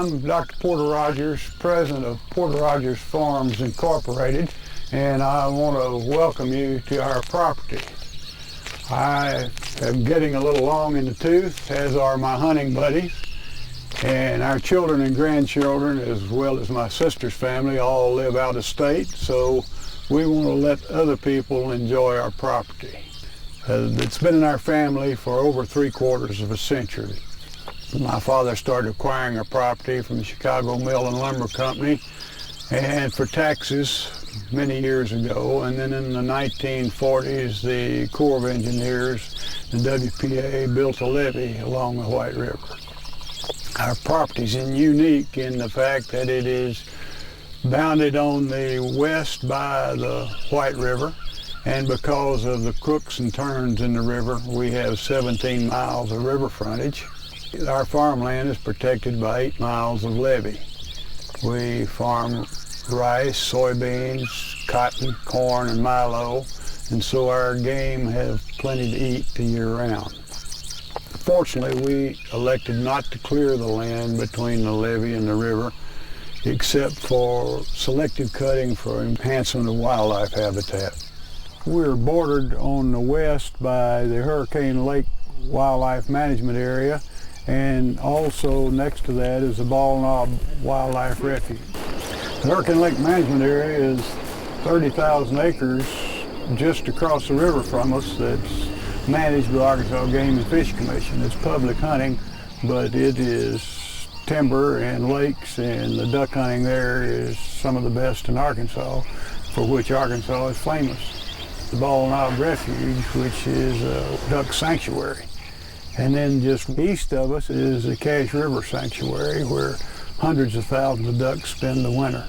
I'm Dr. Porter Rogers, president of Porter Rogers Farms Incorporated, and I want to welcome you to our property. I am getting a little long in the tooth, as are my hunting buddies, and our children and grandchildren, as well as my sister's family, all live out of state, so we want to let other people enjoy our property. It's been in our family for over 3/4 of a century. My father started acquiring our property from the Chicago Mill and Lumber Company and for taxes many years ago, and then in the 1940s the Corps of Engineers, the WPA, built a levee along the White River. Our property is unique in the fact that it is bounded on the west by the White River, and because of the crooks and turns in the river, we have 17 miles of river frontage. Our farmland is protected by 8 miles of levee. We farm rice, soybeans, cotton, corn, and milo, and so our game have plenty to eat the year round. Fortunately, we elected not to clear the land between the levee and the river, except for selective cutting for enhancement of wildlife habitat. We're bordered on the west by the Hurricane Lake Wildlife Management Area, and also next to that is the Ball Knob Wildlife Refuge. The Hurricane Lake Management Area is 30,000 acres just across the river from us that's managed by the Arkansas Game and Fish Commission. It's public hunting, but it is timber and lakes, and the duck hunting there is some of the best in Arkansas, for which Arkansas is famous. The Ball Knob Refuge, which is a duck sanctuary. And then just east of us is the Cache River Sanctuary, where hundreds of thousands of ducks spend the winter.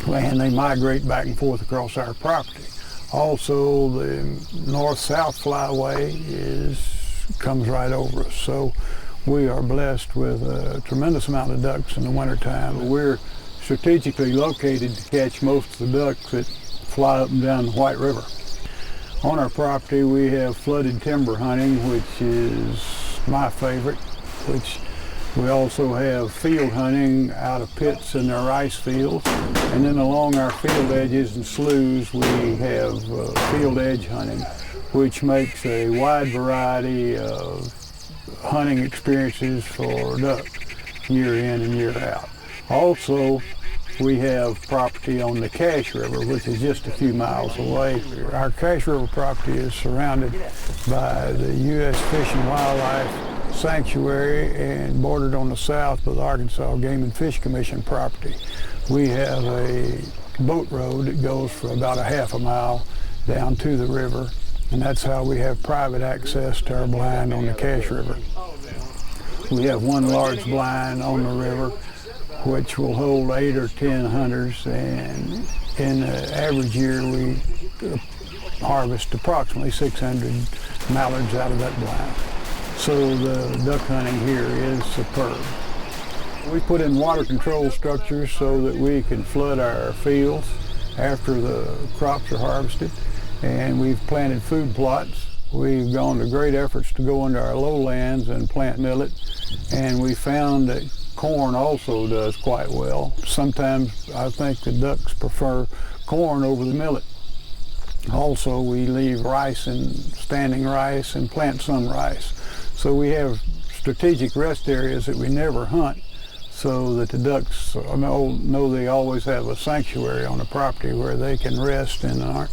And they migrate back and forth across our property. Also, the north-south flyway comes right over us. So we are blessed with a tremendous amount of ducks in the wintertime. We're strategically located to catch most of the ducks that fly up and down the White River. On our property we have flooded timber hunting, which is my favorite, which we also have field hunting out of pits in our rice fields, and then along our field edges and sloughs we have field edge hunting, which makes a wide variety of hunting experiences for duck year in and year out. Also, we have property on the Cache River, which is just a few miles away. Our Cache River property is surrounded by the U.S. Fish and Wildlife Sanctuary and bordered on the south with Arkansas Game and Fish Commission property. We have a boat road that goes for about a half a mile down to the river, and that's how we have private access to our blind on the Cache River. We have one large blind on the river which will hold 8 or 10 hunters, and In an average year, we harvest approximately 600 mallards out of that blind. So the duck hunting here is superb. We put in water control structures so that we can flood our fields after the crops are harvested, and we've planted food plots. We've gone to great efforts to go into our lowlands and plant millet, and we found that corn also does quite well. Sometimes I think the ducks prefer corn over the millet. Also, we leave rice and standing rice and plant some rice. So we have strategic rest areas that we never hunt, so that the ducks know they always have a sanctuary on the property where they can rest, and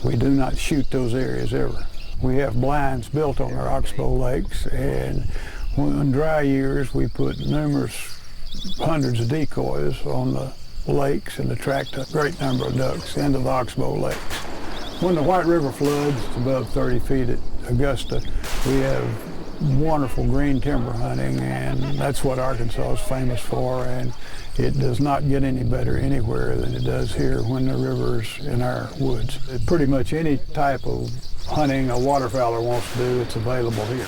we do not shoot those areas ever. We have blinds built on our oxbow lakes, and in dry years we put numerous hundreds of decoys on the lakes and attract a great number of ducks into the oxbow lakes. When the White River floods above 30 feet at Augusta, we have wonderful green timber hunting, and that's what Arkansas is famous for, and it does not get any better anywhere than it does here when the river's in our woods. Pretty much any type of hunting a waterfowler wants to do, it's available here.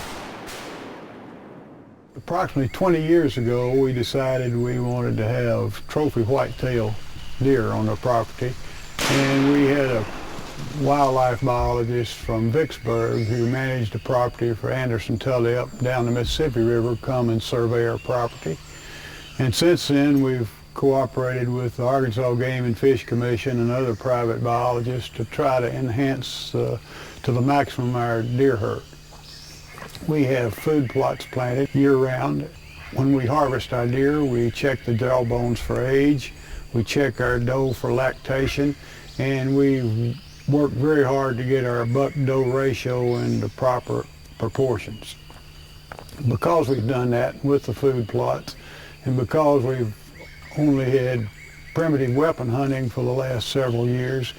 Approximately 20 years ago, we decided we wanted to have trophy whitetail deer on the property, and we had a wildlife biologist from Vicksburg who managed the property for Anderson Tully up down the Mississippi River come and survey our property. And since then we've cooperated with the Arkansas Game and Fish Commission and other private biologists to try to enhance to the maximum our deer herd. We have food plots planted year-round. When we harvest our deer, we check the jawbones for age, we check our doe for lactation, and we work very hard to get our buck-doe ratio in the proper proportions. Because we've done that with the food plots, and because we've only had primitive weapon hunting for the last several years,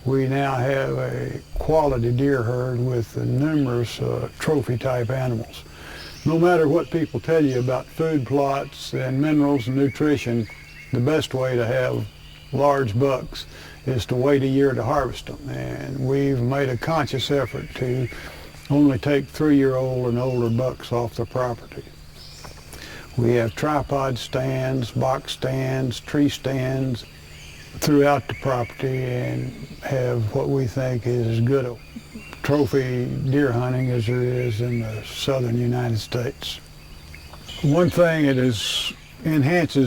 we now have a quality deer herd with numerous trophy-type animals. No matter what people tell you about food plots and minerals and nutrition, the best way to have large bucks is to wait a year to harvest them. And we've made a conscious effort to only take 3-year-old and older bucks off the property. We have tripod stands, box stands, tree stands throughout the property, and have what we think is as good a trophy deer hunting as there is in the southern United States. One thing it enhances